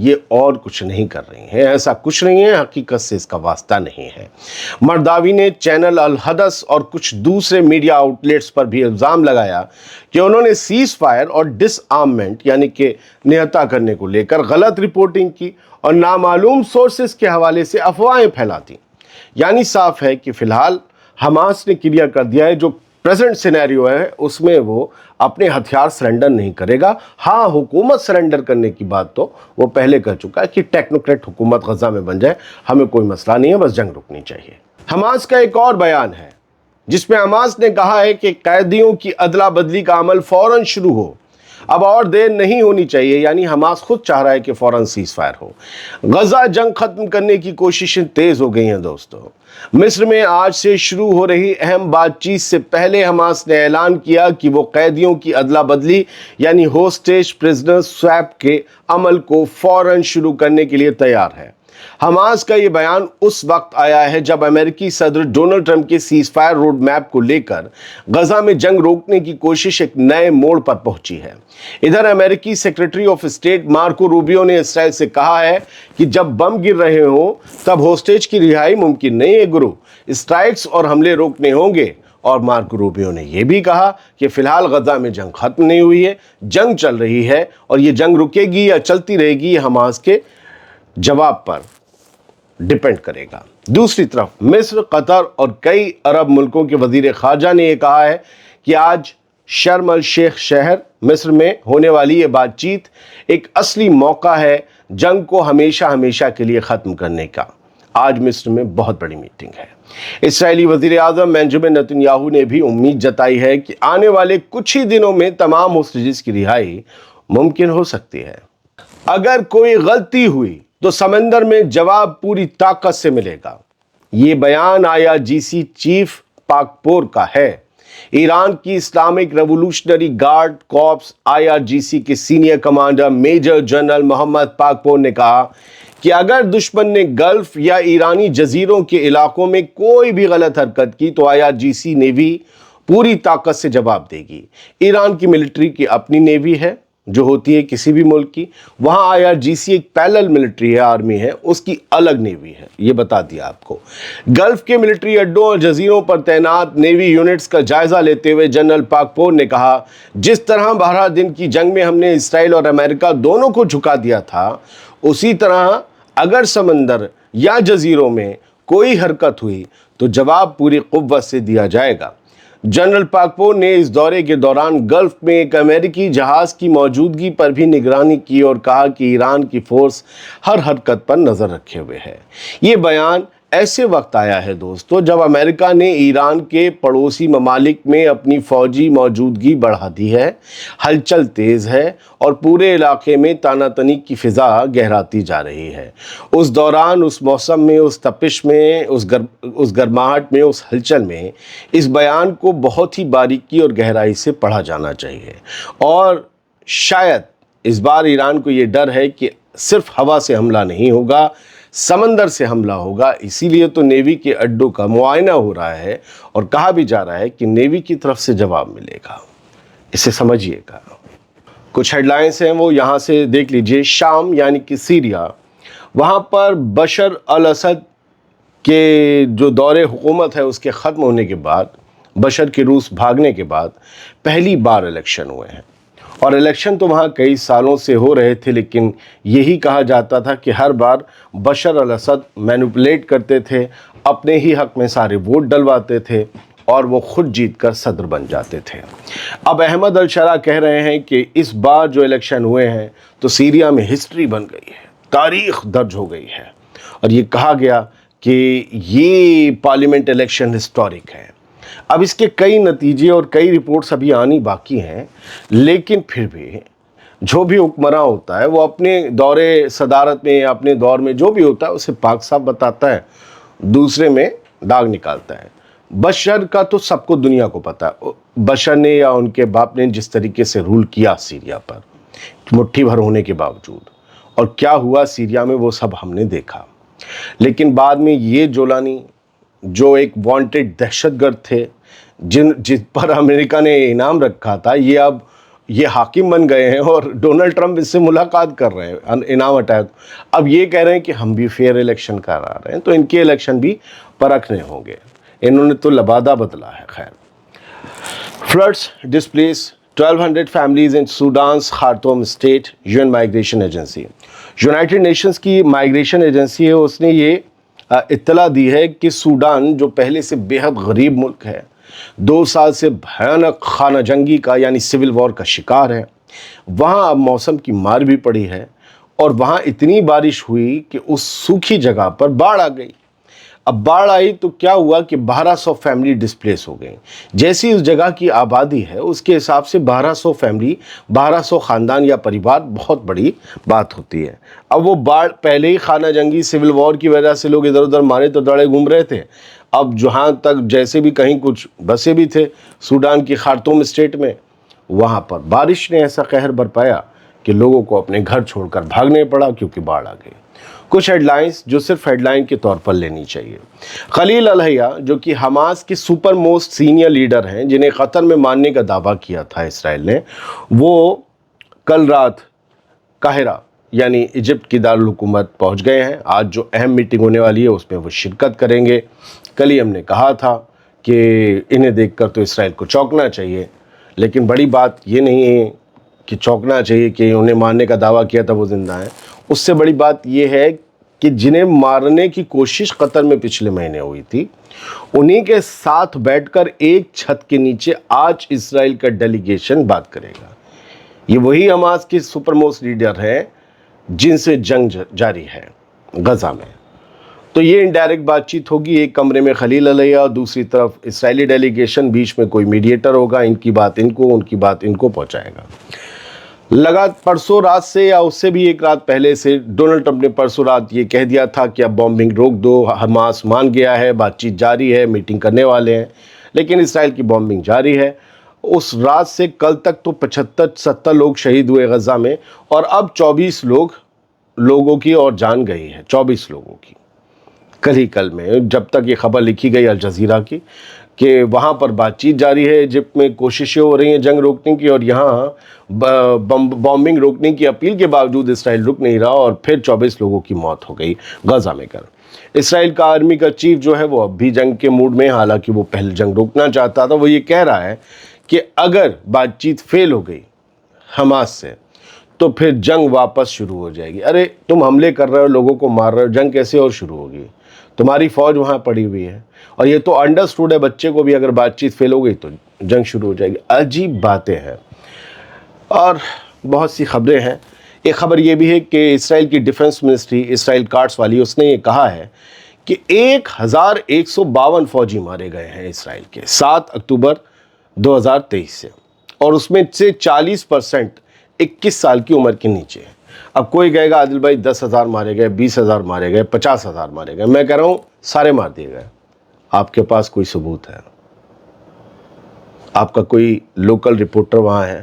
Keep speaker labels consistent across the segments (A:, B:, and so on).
A: یہ اور کچھ نہیں کر رہی ہیں، ایسا کچھ نہیں ہے، حقیقت سے اس کا واسطہ نہیں ہے۔ مرداوی نے چینل الحدث اور کچھ دوسرے میڈیا آؤٹلیٹس پر بھی الزام لگایا کہ انہوں نے سیز فائر اور ڈس آرممنٹ یعنی کہ نہتا کرنے کو لے کر غلط رپورٹنگ کی اور نامعلوم سورسز کے حوالے سے افواہیں پھیلاتی۔ یعنی صاف ہے کہ فی الحال حماس نے کلیئر کر دیا ہے جو پریزنٹ سینیریو ہے اس میں وہ اپنے ہتھیار سرنڈر نہیں کرے گا۔ ہاں، حکومت سرنڈر کرنے کی بات تو وہ پہلے کر چکا ہے کہ ٹیکنوکریٹ حکومت غزہ میں بن جائے، ہمیں کوئی مسئلہ نہیں ہے، بس جنگ رکنی چاہیے۔ حماس کا ایک اور بیان ہے جس میں حماس نے کہا ہے کہ قیدیوں کی ادلا بدلی کا عمل فوراً شروع ہو، اب اور دیر نہیں ہونی چاہیے۔ یعنی حماس خود چاہ رہا ہے کہ فوراً سیز فائر ہو۔ غزہ جنگ ختم کرنے کی کوششیں تیز ہو گئی ہیں دوستو۔ مصر میں آج سے شروع ہو رہی اہم بات چیت سے پہلے حماس نے اعلان کیا کہ وہ قیدیوں کی ادلا بدلی یعنی ہوسٹیج پرزنر سویپ کے عمل کو فوراً شروع کرنے کے لیے تیار ہے۔ حماس کا یہ بیان اس وقت آیا ہے جب امریکی صدر ڈونلڈ ٹرمپ کے سیز فائر روڈ میپ کو لے کر غزہ میں جنگ روکنے کی کوشش ایک نئے موڑ پر پہنچی ہے۔ ادھر امریکی secretary of state Marco Rubio نے اسرائیل سے کہا ہے کہ جب بم گر رہے ہوں تب ہوسٹیج کی رہائی ممکن نہیں ہے گرو، اسٹرائکس اور حملے روکنے ہوں گے۔ اور مارکو روبیو نے یہ بھی کہا کہ فی الحال غزہ میں جنگ ختم نہیں ہوئی ہے، جنگ چل رہی ہے اور یہ جنگ رکے گی یا چلتی رہے گی یہ حماس کے جواب پر ڈیپینڈ کرے گا۔ دوسری طرف مصر، قطر اور کئی عرب ملکوں کے وزیر خارجہ نے یہ کہا ہے کہ آج شرم الشیخ شہر مصر میں ہونے والی یہ بات چیت ایک اصلی موقع ہے جنگ کو ہمیشہ ہمیشہ کے لیے ختم کرنے کا۔ آج مصر میں بہت بڑی میٹنگ ہے۔ اسرائیلی وزیر اعظم بنجامن نیتن یاہو نے بھی امید جتائی ہے کہ آنے والے کچھ ہی دنوں میں تمام ہوسٹیجز کی رہائی ممکن ہو سکتی ہے۔ اگر کوئی غلطی ہوئی تو سمندر میں جواب پوری طاقت سے ملے گا۔ یہ بیان IRGC چیف پاکپور کا ہے۔ ایران کی Islamic revolutionary guard corps IRGC کے senior commander major general Mohammad Pakpour نے کہا کہ اگر دشمن نے گلف یا ایرانی جزیروں کے علاقوں میں کوئی بھی غلط حرکت کی تو IRGC نیوی پوری طاقت سے جواب دے گی۔ ایران کی ملٹری کی اپنی نیوی ہے جو ہوتی ہے کسی بھی ملک کی، وہاں IRGC ایک پیرلل ملٹری ہے، آرمی ہے، اس کی الگ نیوی ہے، یہ بتا دیا آپ کو۔ گلف کے ملٹری اڈوں اور جزیروں پر تعینات نیوی یونٹس کا جائزہ لیتے ہوئے جنرل پاکپور نے کہا جس طرح 12 دن کی جنگ میں ہم نے اسرائیل اور امریکہ دونوں کو جھکا دیا تھا، اسی طرح اگر سمندر یا جزیروں میں کوئی حرکت ہوئی تو جواب پوری قوت سے دیا جائے گا۔ جنرل پاکپور نے اس دورے کے دوران گلف میں ایک امریکی جہاز کی موجودگی پر بھی نگرانی کی اور کہا کہ ایران کی فورس ہر حرکت پر نظر رکھے ہوئے ہے۔ یہ بیان ایسے وقت آیا ہے دوستو جب امریکہ نے ایران کے پڑوسی ممالک میں اپنی فوجی موجودگی بڑھا دی ہے، ہلچل تیز ہے اور پورے علاقے میں تانا تنی کی فضا گہراتی جا رہی ہے۔ اس دوران، اس موسم میں، اس تپش میں، اس گرماہٹ میں، اس ہلچل میں اس بیان کو بہت ہی باریکی اور گہرائی سے پڑھا جانا چاہیے۔ اور شاید اس بار ایران کو یہ ڈر ہے کہ صرف ہوا سے حملہ نہیں ہوگا، سمندر سے حملہ ہوگا، اسی لیے تو نیوی کے اڈوں کا معائنہ ہو رہا ہے اور کہا بھی جا رہا ہے کہ نیوی کی طرف سے جواب ملے گا۔ اسے سمجھیے گا۔ کچھ ہیڈ لائنز ہیں وہ یہاں سے دیکھ لیجئے۔ شام یعنی کہ سیریا، وہاں پر بشر الاسد کے جو دور حکومت ہے اس کے ختم ہونے کے بعد، بشر کے روس بھاگنے کے بعد پہلی بار الیکشن ہوئے ہیں۔ اور الیکشن تو وہاں کئی سالوں سے ہو رہے تھے، لیکن یہی کہا جاتا تھا کہ ہر بار بشر الاسد مینوپولیٹ کرتے تھے، اپنے ہی حق میں سارے ووٹ ڈلواتے تھے اور وہ خود جیت کر صدر بن جاتے تھے۔ اب احمد الشرا کہہ رہے ہیں کہ اس بار جو الیکشن ہوئے ہیں تو سیریا میں ہسٹری بن گئی ہے، تاریخ درج ہو گئی ہے، اور یہ کہا گیا کہ یہ پارلیمنٹ الیکشن ہسٹورک ہے۔ اب اس کے کئی نتیجے اور کئی رپورٹس ابھی آنی باقی ہیں، لیکن پھر بھی جو بھی حکمراں ہوتا ہے وہ اپنے دور صدارت میں یا اپنے دور میں جو بھی ہوتا ہے اسے پاک صاف بتاتا ہے، دوسرے میں داغ نکالتا ہے۔ بشر کا تو سب کو دنیا کو پتہ ہے، بشر نے یا ان کے باپ نے جس طریقے سے رول کیا سیریا پر مٹھی بھر ہونے کے باوجود، اور کیا ہوا سیریا میں وہ سب ہم نے دیکھا۔ لیکن بعد میں یہ جولانی جو ایک وانٹڈ دہشت گرد تھے جن پر امریکہ نے انعام رکھا تھا، یہ اب یہ حاکم بن گئے ہیں اور ڈونلڈ ٹرمپ اس سے ملاقات کر رہے ہیں انعام اٹھائے، اب یہ کہہ رہے ہیں کہ ہم بھی فیئر الیکشن کرا رہے ہیں، تو ان کے الیکشن بھی پرکھنے ہوں گے، انہوں نے تو لبادہ بدلا ہے۔ خیر، floods displace 1200 families in Sudan's Khartoum state, UN migration agency, United Nations کی مائیگریشن ایجنسی ہے، اس نے یہ اطلاع دی ہے کہ سوڈان جو پہلے سے بے حد غریب ملک ہے، 2 سال سے بھیانک خانہ جنگی کا یعنی سول وار کا شکار ہے، وہاں اب موسم کی مار بھی پڑی ہے اور وہاں اتنی بارش ہوئی کہ اس سوکھی جگہ پر باڑھ آ گئی۔ اب باڑھ آئی تو کیا ہوا کہ 1200 فیملی ڈسپلیس ہو گئیں۔ جیسی اس جگہ کی آبادی ہے اس کے حساب سے 1200 فیملی، 1200 خاندان یا پریوار بہت بڑی بات ہوتی ہے۔ اب وہ باڑھ پہلے ہی خانہ جنگی سول وار کی وجہ سے لوگ ادھر ادھر مارے تو دڑے گھوم رہے تھے، اب جہاں تک جیسے بھی کہیں کچھ بسے بھی تھے سوڈان کی خارطوم اسٹیٹ میں، وہاں پر بارش نے ایسا قہر برپایا کہ لوگوں کو اپنے گھر چھوڑ کر بھاگنے پڑا کیونکہ باڑھ آ گئی۔ کچھ ہیڈ لائنز جو صرف ہیڈ لائن کے طور پر لینی چاہیے۔ خلیل الحیہ جو کہ حماس کے سپر موسٹ سینئر لیڈر ہیں، جنہیں قطر میں ماننے کا دعویٰ کیا تھا اسرائیل نے، وہ کل رات قاہرہ یعنی ایجپٹ کی دارالحکومت پہنچ گئے ہیں۔ آج جو اہم میٹنگ ہونے والی ہے اس میں وہ شرکت کریں گے۔ کل ہی ہم نے کہا تھا کہ انہیں دیکھ کر تو اسرائیل کو چونکنا چاہیے، لیکن بڑی بات یہ نہیں ہے کہ چونکنا چاہیے کہ انہیں مارنے کا دعویٰ کیا تھا وہ زندہ ہیں، اس سے بڑی بات یہ ہے کہ جنہیں مارنے کی کوشش قطر میں پچھلے مہینے ہوئی تھی، انہی کے ساتھ بیٹھ کر ایک چھت کے نیچے آج اسرائیل کا ڈیلیگیشن بات کرے گا۔ یہ وہی حماس کے سپر موسٹ لیڈر ہیں جن سے جنگ جاری ہے غزہ میں۔ تو یہ انڈائریکٹ بات چیت ہوگی، ایک کمرے میں خلیل الحیہ اور دوسری طرف اسرائیلی ڈیلیگیشن، بیچ میں کوئی میڈیٹر ہوگا، ان کی بات ان کو، ان کی بات ان کو پہنچائے گا۔ پرسوں رات سے یا اس سے بھی ایک رات پہلے سے ڈونلڈ ٹرمپ نے پرسوں رات یہ کہہ دیا تھا کہ اب بامبنگ روک دو، حماس مان گیا ہے، بات چیت جاری ہے، میٹنگ کرنے والے ہیں، لیکن اسرائیل کی بامبنگ جاری ہے۔ اس رات سے کل تک تو 75-70 لوگ شہید ہوئے غزہ میں، اور اب 24 لوگوں کی اور جان گئی ہے، 24 لوگوں کی کل میں، جب تک یہ خبر لکھی گئی الجزیرہ کی، کہ وہاں پر بات چیت جاری ہے، ایجپٹ میں کوششیں ہو رہی ہیں جنگ روکنے کی، اور یہاں بامبنگ روکنے کی اپیل کے باوجود اسرائیل رک نہیں رہا، اور پھر 24 لوگوں کی موت ہو گئی غزہ میں اسرائیل کا آرمی کا چیف جو ہے وہ اب بھی جنگ کے موڈ میں، حالانکہ وہ پہلے جنگ روکنا چاہتا تھا، وہ یہ کہہ رہا ہے کہ اگر بات چیت فیل ہو گئی حماس سے تو پھر جنگ واپس شروع ہو جائے گی۔ ارے تم حملے کر رہے ہو، لوگوں کو مار رہے ہو، جنگ کیسے اور شروع ہوگی؟ تمہاری فوج وہاں پڑی ہوئی ہے، اور یہ تو انڈرسٹوڈ ہے بچے کو بھی، اگر بات چیت فیل ہو گئی تو جنگ شروع ہو جائے گی۔ عجیب باتیں ہیں، اور بہت سی خبریں ہیں۔ ایک خبر یہ بھی ہے کہ اسرائیل کی ڈیفنس منسٹری، اسرائیل کارٹس والی، اس نے یہ کہا ہے کہ 1152 فوجی مارے گئے ہیں اسرائیل کے 7 اکتوبر 2023 سے، اور اس میں سے 40% 21 سال کی عمر کے نیچے ہیں۔ اب کوئی کہے گا عادل بھائی 10,000 مارے گئے، 20,000 مارے گئے، 50,000 مارے گئے، میں کہہ رہا ہوں سارے مار دیے گئے۔ آپ کے پاس کوئی ثبوت ہے؟ آپ کا کوئی لوکل رپورٹر وہاں ہے؟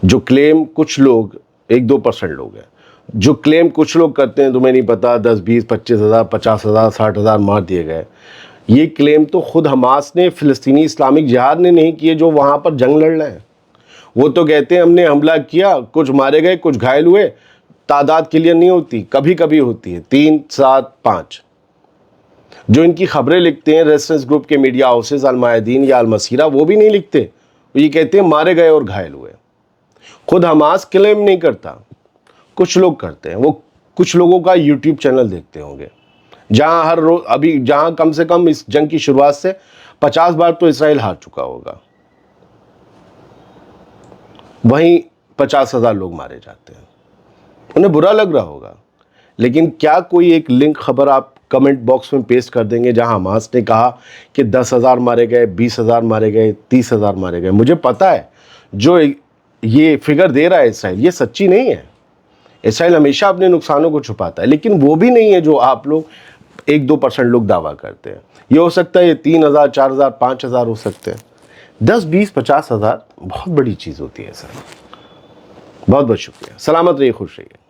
A: جو کلیم کچھ لوگ 1-2% لوگ ہیں جو کلیم کچھ لوگ کرتے ہیں، تمہیں نہیں پتا 10, 20, 25,000, 50,000, 60,000 مار دیے گئے، یہ کلیم تو خود حماس نے، فلسطینی اسلامک جہاد نے نہیں کیے جو وہاں پر جنگ لڑ رہے ہیں۔ وہ تو کہتے ہیں ہم نے حملہ کیا، کچھ مارے گئے، کچھ گھائل ہوئے، تعداد کلیئر نہیں ہوتی، کبھی کبھی ہوتی ہے 3, 7, 5۔ جو ان کی خبریں لکھتے ہیں ریفرنس گروپ کے میڈیا ہاؤسز، المیادین یا المسیرہ، وہ بھی نہیں لکھتے، وہ یہ کہتے ہیں مارے گئے اور گھائل ہوئے۔ خود حماس کلیم نہیں کرتا، کچھ لوگ کرتے ہیں۔ وہ کچھ لوگوں کا یوٹیوب چینل دیکھتے ہوں گے، جہاں ہر روز جہاں کم سے کم اس جنگ کی شروعات سے 50 بار تو اسرائیل ہار چکا ہوگا، وہیں 50,000 لوگ مارے جاتے ہیں، انہیں برا لگ رہا ہوگا۔ لیکن کیا کوئی ایک لنک خبر آپ کمنٹ باکس میں پیسٹ کر دیں گے جہاں حماس نے کہا کہ 10,000 مارے گئے، 20,000 مارے گئے، 30,000 مارے گئے؟ مجھے پتا ہے جو یہ فگر دے رہا ہے اسرائیل، یہ سچی نہیں ہے۔ اسرائیل ہمیشہ اپنے نقصانوں کو چھپاتا ہے، لیکن وہ بھی نہیں ہے جو آپ لوگ 1-2% لوگ دعویٰ کرتے ہیں۔ یہ ہو سکتا ہے یہ 3,000، 4,000، 5,000 ہو سکتے ہیں، 10، 20، 50,000 بہت بڑی چیز ہوتی ہے سر۔ بہت بہت شکریہ، سلامت رہیے، خوش رہیے۔